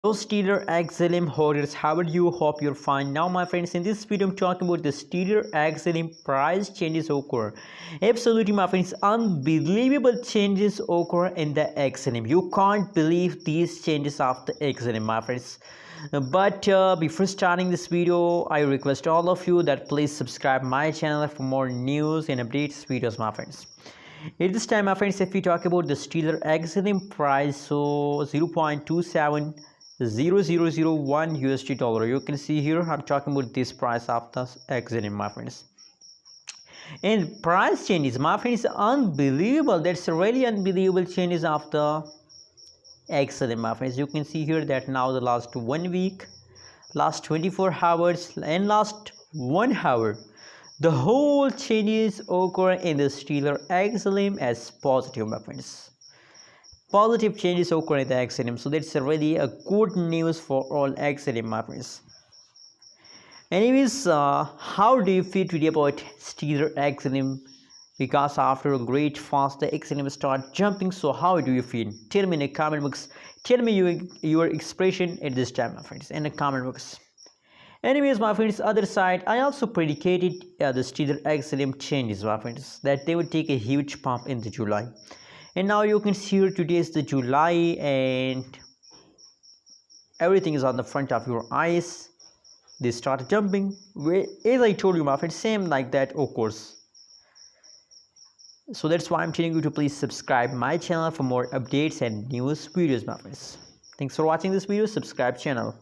Hello Stellar XLM holders, how are you? Hope you're fine. Now my friends, in this video I'm talking about the Stellar XLM price changes occur. Absolutely my friends, unbelievable changes occur in the XLM. You can't believe these changes of the XLM my friends. But before starting this video, I request all of you that please subscribe my channel for more news and updates videos my friends. At this time my friends, if we talk about the Stellar XLM price, so 0.2700001 USD dollar, you can see here I'm talking about this price of the XLM my friends. And price changes my friends, unbelievable. That's really unbelievable changes of the XLM my friends. You can see here that now the last 1 week, last 24 hours and last 1 hour, the whole changes occur in the Stellar XLM as positive my friends. Positive changes occur in the XLM, so that's really a good news for all XLM my friends. Anyways, how do you feel today about Stellar XLM? Because after a great fast the XLM start jumping, so how do you feel? Tell me in the comment box. Tell me your expression at this time my friends in the comment box. Anyways my friends, other side I also predicated the Stellar XLM changes my friends, that they would take a huge pump in the July. And now you can see here today is the July and everything is on the front of your eyes. They start jumping, as I told you my friends, same like that of course. So that's why I'm telling you to please subscribe my channel for more updates and news videos my friends. Thanks for watching this video. Subscribe channel.